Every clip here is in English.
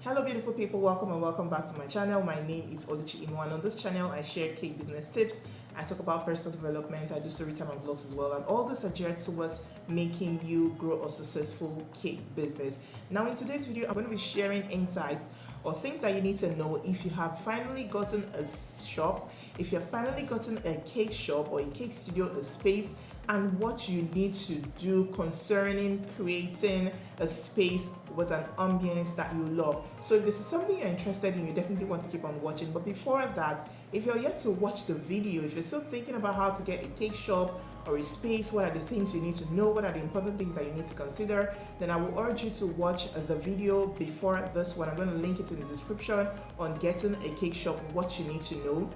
Hello beautiful people, welcome and welcome back to my channel. My name is Oluchi Imoh, and on this channel I share cake business tips. I talk about personal development, I do story time and vlogs as well, and all this are geared towards making you grow a successful cake business. Now in today's video I'm going to be sharing insights or things that you need to know if you have finally gotten a shop, if you've finally gotten a cake shop or a cake studio, a space, and what you need to do concerning creating a space with an ambience that you love. So if this is something you're interested in, you definitely want to keep on watching. But before that, if you're yet to watch the video, if you're still thinking about how to get a cake shop or a space, what are the things you need to know, what are the important things that you need to consider, then I will urge you to watch the video before this one. I'm going to link it in the description on getting a cake shop, what you need to know.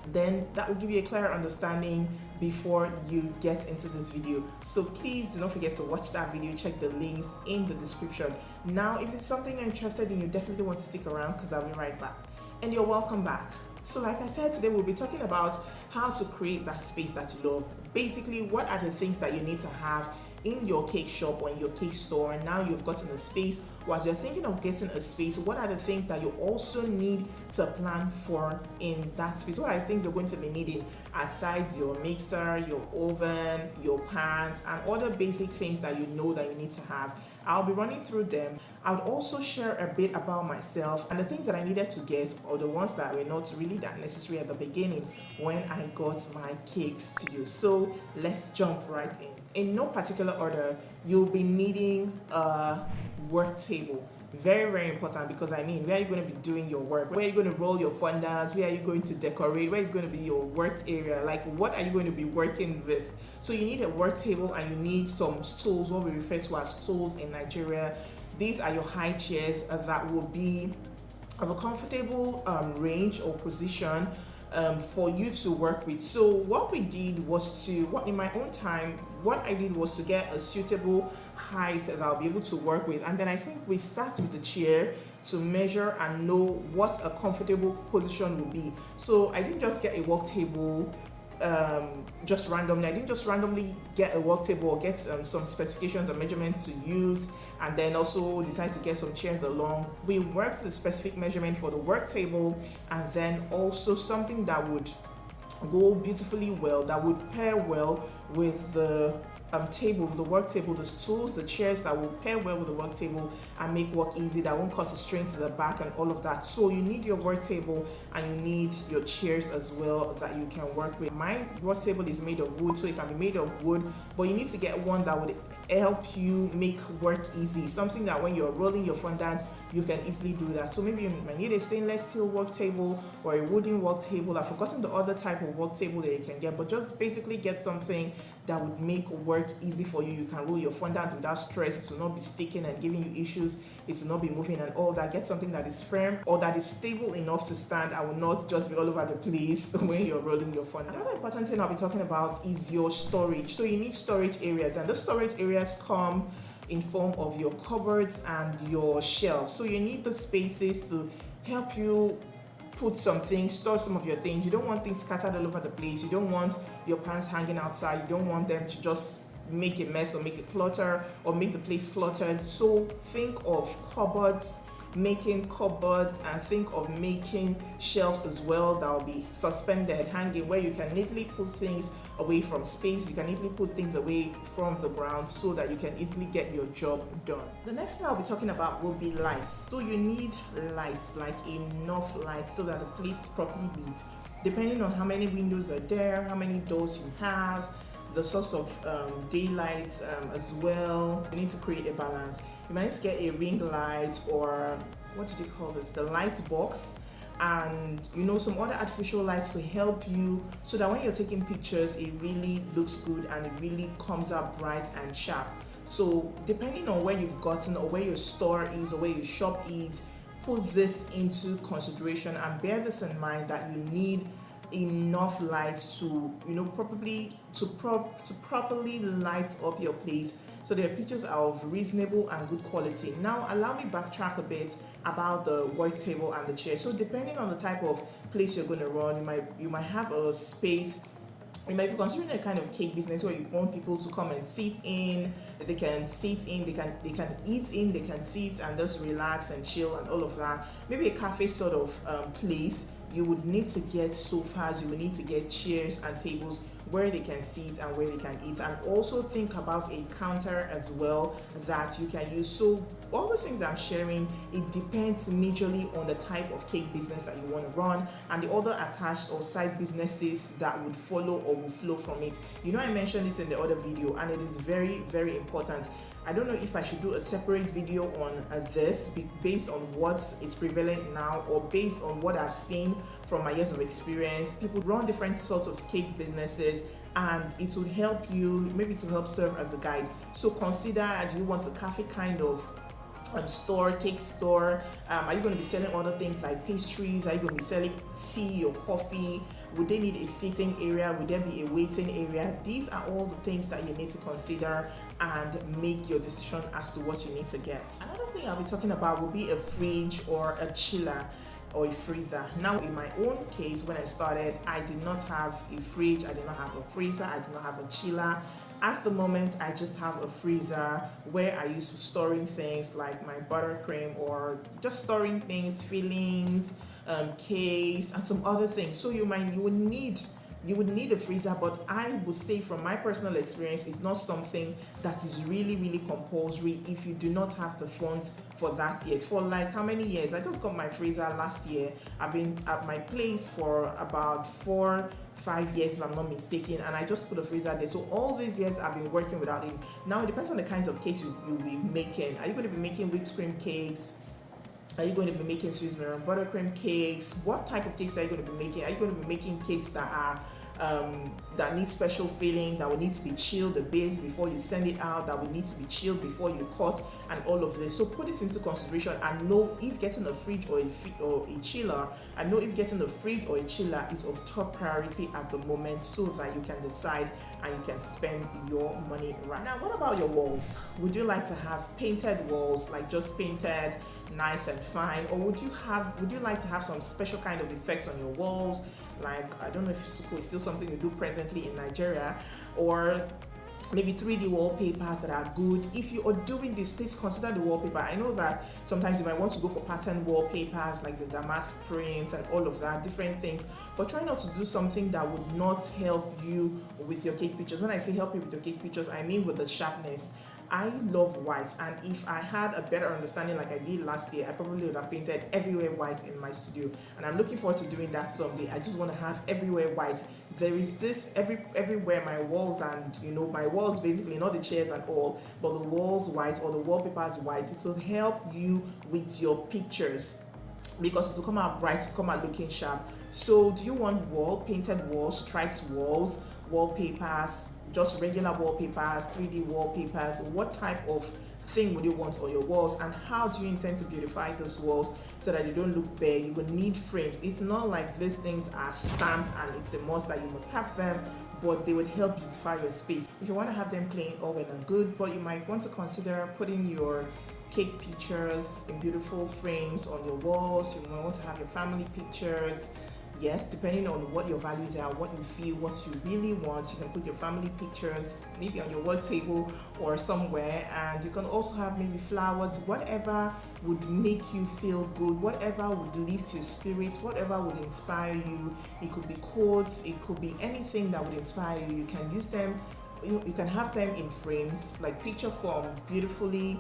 Then that will give you a clearer understanding before you get into this video. So please do not forget to watch that video, check the links in the description. Now if it's something you're interested in, you definitely want to stick around because I'll be right back. And you're welcome back. So like I said, today we'll be talking about how to create that space that you love. Basically, what are the things that you need to have in your cake shop or in your cake store. Now you've gotten a space. While you're thinking of getting a space, what are the things that you also need to plan for in that space? What are the things you're going to be needing aside your mixer, your oven, your pans, and other basic things that you know that you need to have? I'll be running through them. I would also share a bit about myself and the things that I needed to get, or the ones that were not really that necessary at the beginning when I got my cake studio. So let's jump right in. In no particular order, you'll be needing a work table. Very important, because I mean, where are you going to be doing your work? Where are you going to roll your fondants? Where are you going to decorate? Where is going to be your work area? Like, what are you going to be working with? So you need a work table and you need some stools, what we refer to as stools in Nigeria. These are your high chairs that will be of a comfortable range or position for you to work with. So what we did was in my own time, what I did was to get a suitable height that I'll be able to work with. And then I think we start with the chair to measure and know what a comfortable position will be. So I didn't just get a work table just randomly. I didn't just randomly get a work table or get some specifications or measurements to use and then also decide to get some chairs along. We worked the specific measurement for the work table and then also something that would go beautifully well, that would pair well with the table, the work table, the stools, the chairs that will pair well with the work table and make work easy, that won't cause a strain to the back and all of that. So you need your work table and you need your chairs as well that you can work with. My work table is made of wood, so it can be made of wood, but you need to get one that would help you make work easy, something that when you're rolling your fondant you can easily do that. So maybe you might need a stainless steel work table or a wooden work table. I've forgotten the other type of work table that you can get, but just basically get something that would make work easy for you. You can roll your fondant without stress. It will not be sticking and giving you issues. It will not be moving and all that. Get something that is firm or that is stable enough to stand. I will not just be all over the place when you're rolling your fondant. Another important thing I'll be talking about is your storage. So you need storage areas, and the storage areas come in form of your cupboards and your shelves. So you need the spaces to help you put some things, store some of your things. You don't want things scattered all over the place. You don't want your pants hanging outside. You don't want them to just make a mess or make it clutter or make the place cluttered. So think of cupboards, making cupboards, and think of making shelves as well that will be suspended, hanging, where you can neatly put things away from space. You can neatly put things away from the ground so that you can easily get your job done. The next thing I'll be talking about will be lights. So you need lights, like enough lights so that the place is properly lit. Depending on how many windows are there, how many doors you have, the source of daylight as well. You need to create a balance. You might need to get a ring light, or what do they call this, the light box, and some other artificial lights to help you so that when you're taking pictures it really looks good and it really comes out bright and sharp. So depending on where you've gotten or where your store is or where your shop is, put this into consideration and bear this in mind that you need enough light to properly light up your place so their pictures are of reasonable and good quality. Now allow me backtrack a bit about the work table and the chair. So depending on the type of place you're going to run, you might have a space you might be considering a kind of cake business where you want people to come and sit in, they can sit in, they can eat in, they can sit and just relax and chill and all of that. Maybe a cafe sort of place. You would need to get sofas, you would need to get chairs and tables where they can sit and where they can eat, and also think about a counter as well that you can use. So all the things I'm sharing, it depends majorly on the type of cake business that you want to run and the other attached or side businesses that would follow or will flow from it. You know, I mentioned it in the other video, and it is very, very important. I don't know if I should do a separate video on this based on what is prevalent now, or based on what I've seen from my years of experience. People run different sorts of cake businesses, and it will help you, maybe to help serve as a guide. So consider, do you want a cafe kind of store, cake store? Are you going to be selling other things like pastries? Are you going to be selling tea or coffee? Would they need a seating area? Would there be a waiting area? These are all the things that you need to consider and make your decision as to what you need to get. Another thing I'll be talking about will be a fridge or a chiller or a freezer. Now, in my own case, when I started, I did not have a fridge, I did not have a freezer, I did not have a chiller. At the moment, I just have a freezer where I use for storing things like my buttercream, or just storing things, fillings, cakes, and some other things. So you would need a freezer, but I would say from my personal experience, it's not something that is really, really compulsory if you do not have the funds for that yet. For like how many years? I just got my freezer last year. I've been at my place for about 4-5 years if I'm not mistaken, and I just put a freezer there. So all these years I've been working without it. Now it depends on the kinds of cakes you'll be making. Are you going to be making whipped cream cakes? Are you going to be making Swiss melon buttercream cakes? What type of cakes are you going to be making? Are you going to be making cakes that are that need special filling, that will need to be chilled a bit before you send it out, that will need to be chilled before you cut, and all of this? So put this into consideration and know if getting a fridge or a chiller, and know if getting a fridge or a chiller is of top priority at the moment, so that you can decide and you can spend your money right. Now, what about your walls? Would you like to have painted walls, like just painted nice and fine, or would you like to have some special kind of effects on your walls? Like, I don't know if stucco is still something you do presently in Nigeria, or maybe 3D wallpapers that are good. If you are doing this, please consider the wallpaper. I know that sometimes you might want to go for pattern wallpapers like the damask prints and all of that, different things, but try not to do something that would not help you with your cake pictures. When I say help you with your cake pictures, I mean with the sharpness. I love white, and if I had a better understanding like I did last year, I probably would have painted everywhere white in my studio, and I'm looking forward to doing that someday. I just want to have everywhere white. There is this everywhere, my walls, and my walls basically, not the chairs and all, but the walls white or the wallpapers white. It will help you with your pictures, because it will come out bright, it will come out looking sharp. So do you want painted walls, striped walls, wallpapers, just regular wallpapers, 3D wallpapers? What type of thing would you want on your walls, and how do you intend to beautify those walls so that they don't look bare? You will need frames. It's not like these things are stamped and it's a must that you must have them, but they would help beautify your space. If you want to have them plain, all well and good, but you might want to consider putting your cake pictures in beautiful frames on your walls. You might want to have your family pictures. Yes, depending on what your values are, what you feel, what you really want, you can put your family pictures maybe on your work table or somewhere, and you can also have maybe flowers, whatever would make you feel good, whatever would lift your spirits, whatever would inspire you. It could be quotes, it could be anything that would inspire you. You can use them, you can have them in frames, like picture form, beautifully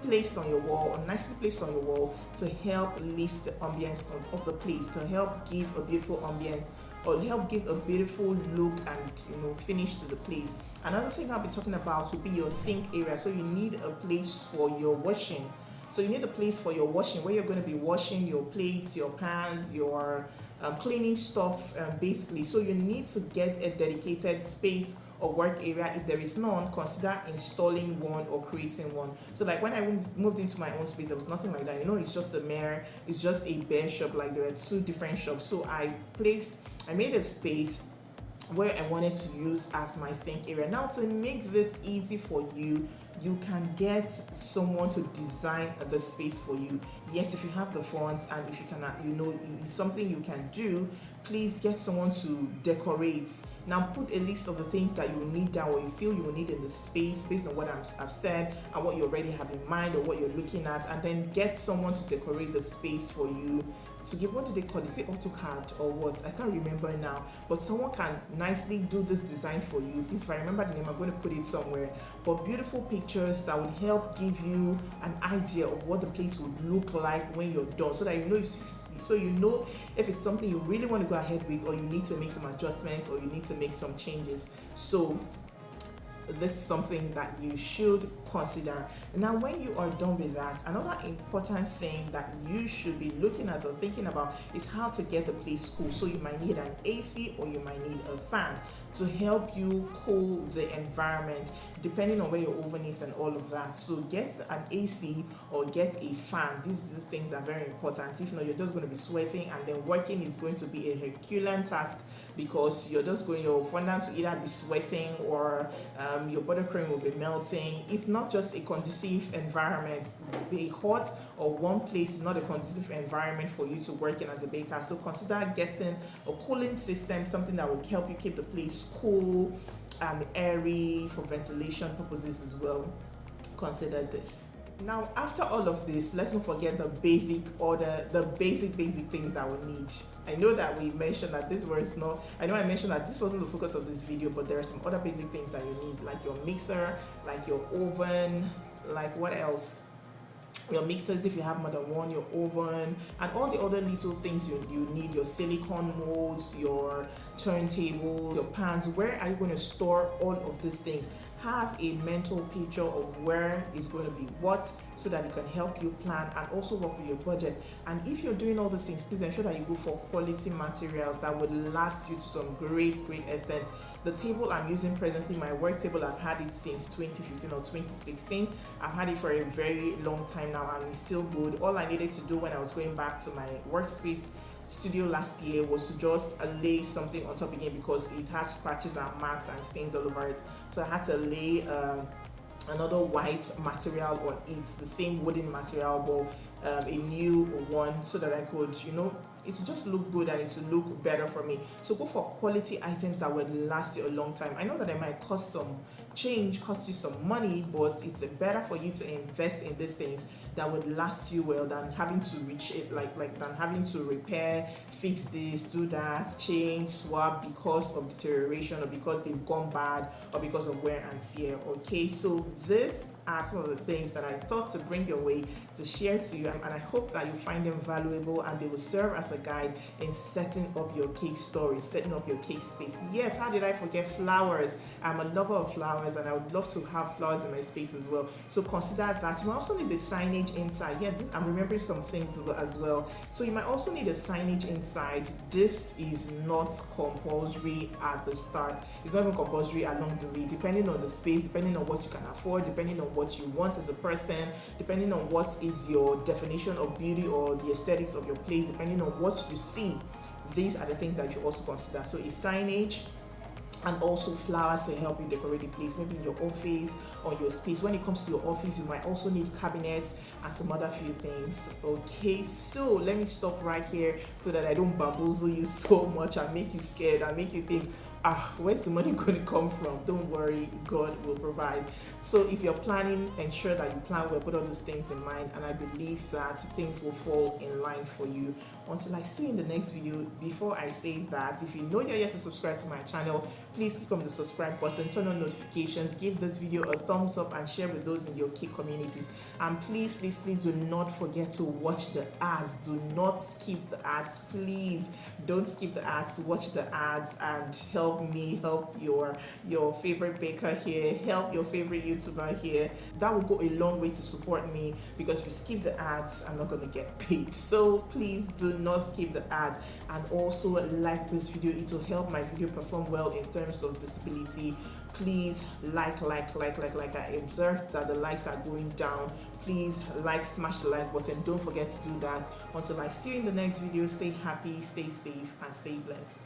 placed on your wall, or nicely placed on your wall, to help lift the ambience of the place, to help give a beautiful ambience, or help give a beautiful look and finish to the place. Another thing I'll be talking about will be your sink area. So you need a place for your washing. So you need a place for your washing, where you're going to be washing your plates, your pans, your cleaning stuff, basically. So you need to get a dedicated space or work area. If there is none, consider installing one or creating one. So like when I moved into my own space, there was nothing like that. It's just a mirror, it's just a bare shop. Like there were two different shops. So I made a space where I wanted to use as my sink area. Now, to make this easy for you, you can get someone to design the space for you. Yes, if you have the funds and if you can, it's something you can do, please get someone to decorate. Now put a list of the things that you will need down, or you feel you will need in the space based on what I've said and what you already have in mind or what you're looking at, and then get someone to decorate the space for you. To give, what do they call it? Is it AutoCAD or what? I can't remember now, but someone can nicely do this design for you. Please, if I remember the name, I'm going to put it somewhere. But beautiful pictures that would help give you an idea of what the place would look like when you're done, so that you know if it's something you really want to go ahead with, or you need to make some adjustments, or you need to make some changes. So this is something that you should consider. Now, when you are done with that, another important thing that you should be looking at or thinking about is how to get the place cool. So you might need an AC, or you might need a fan to help you cool the environment, depending on where your oven is and all of that. So get an AC or get a fan. These things are very important. If not, you're just going to be sweating, and then working is going to be a Herculean task, because your fondant will either be sweating, or your buttercream will be melting. It's not just a conducive environment. A hot or warm place is not a conducive environment for you to work in as a baker. So consider getting a cooling system, something that will help you keep the place cool and airy for ventilation purposes as well. Consider this. Now, after all of this, let's not forget the basic things that we need. I know that we mentioned that this was not, I know I mentioned that this wasn't the focus of this video, but there are some other basic things that you need, like your mixer, like your oven, like what else? Your mixers if you have more than one, your oven, and all the other little things you need, your silicone molds, your turntable, your pans. Where are you going to store all of these things? Have a mental picture of where is going to be what, so that it can help you plan and also work with your budget. And if you're doing all these things, please ensure that you go for quality materials that would last you to some great extent. The table I'm using presently, my work table, I've had it since 2015 or 2016. I've had it for a very long time now, and it's still good. All I needed to do when I was going back to my workspace studio last year was to just lay something on top again, because it has scratches and marks and stains all over it. So I had to lay another white material on it, the same wooden material, but a new one, so that I could, it will just look good and it will look better for me. So go for quality items that would last you a long time. I know that it might cost you some money, but it's better for you to invest in these things that would last you well than having to than having to repair, fix this, do that, change, swap because of deterioration, or because they've gone bad, or because of wear and tear. Okay, so this are some of the things that I thought to bring your way to share to you, and I hope that you find them valuable and they will serve as a guide in setting up your cake story, setting up your cake space. Yes, how did I forget flowers? I'm a lover of flowers, and I would love to have flowers in my space as well. So consider that. You also need the signage inside. Yeah, I'm remembering some things as well. So you might also need a signage inside. This is not compulsory at the start. It's not even compulsory along the way, depending on the space, depending on what you can afford, depending on what you want as a person, depending on what is your definition of beauty or the aesthetics of your place, depending on what you see. These are the things that you also consider. So a signage, and also flowers to help you decorate the place, maybe in your office or your space. When it comes to your office, you might also need cabinets and some other few things. Okay, so let me stop right here so that I don't bamboozle you so much and make you scared and make you think, where's the money going to come from? Don't worry, God will provide. So if you're planning, ensure that you plan well, put all these things in mind, and I believe that things will fall in line for you. Until I see you in the next video, before I say that, if you know you're yet to subscribe to my channel, please click on the subscribe button, turn on notifications, give this video a thumbs up, and share with those in your cake communities. And please do not forget to watch the ads. Do not skip the ads, please. Don't skip the ads. Watch the ads and help me help your favorite baker here, help your favorite YouTuber here. That will go a long way to support me, because if you skip the ads, I'm not going to get paid. So please do not skip the ads, and also like this video. It will help my video perform well in terms of visibility. Please like. I observed that the likes are going down. Please smash the like button. Don't forget to do that. Until I see you in the next video, stay happy, stay safe, and stay blessed.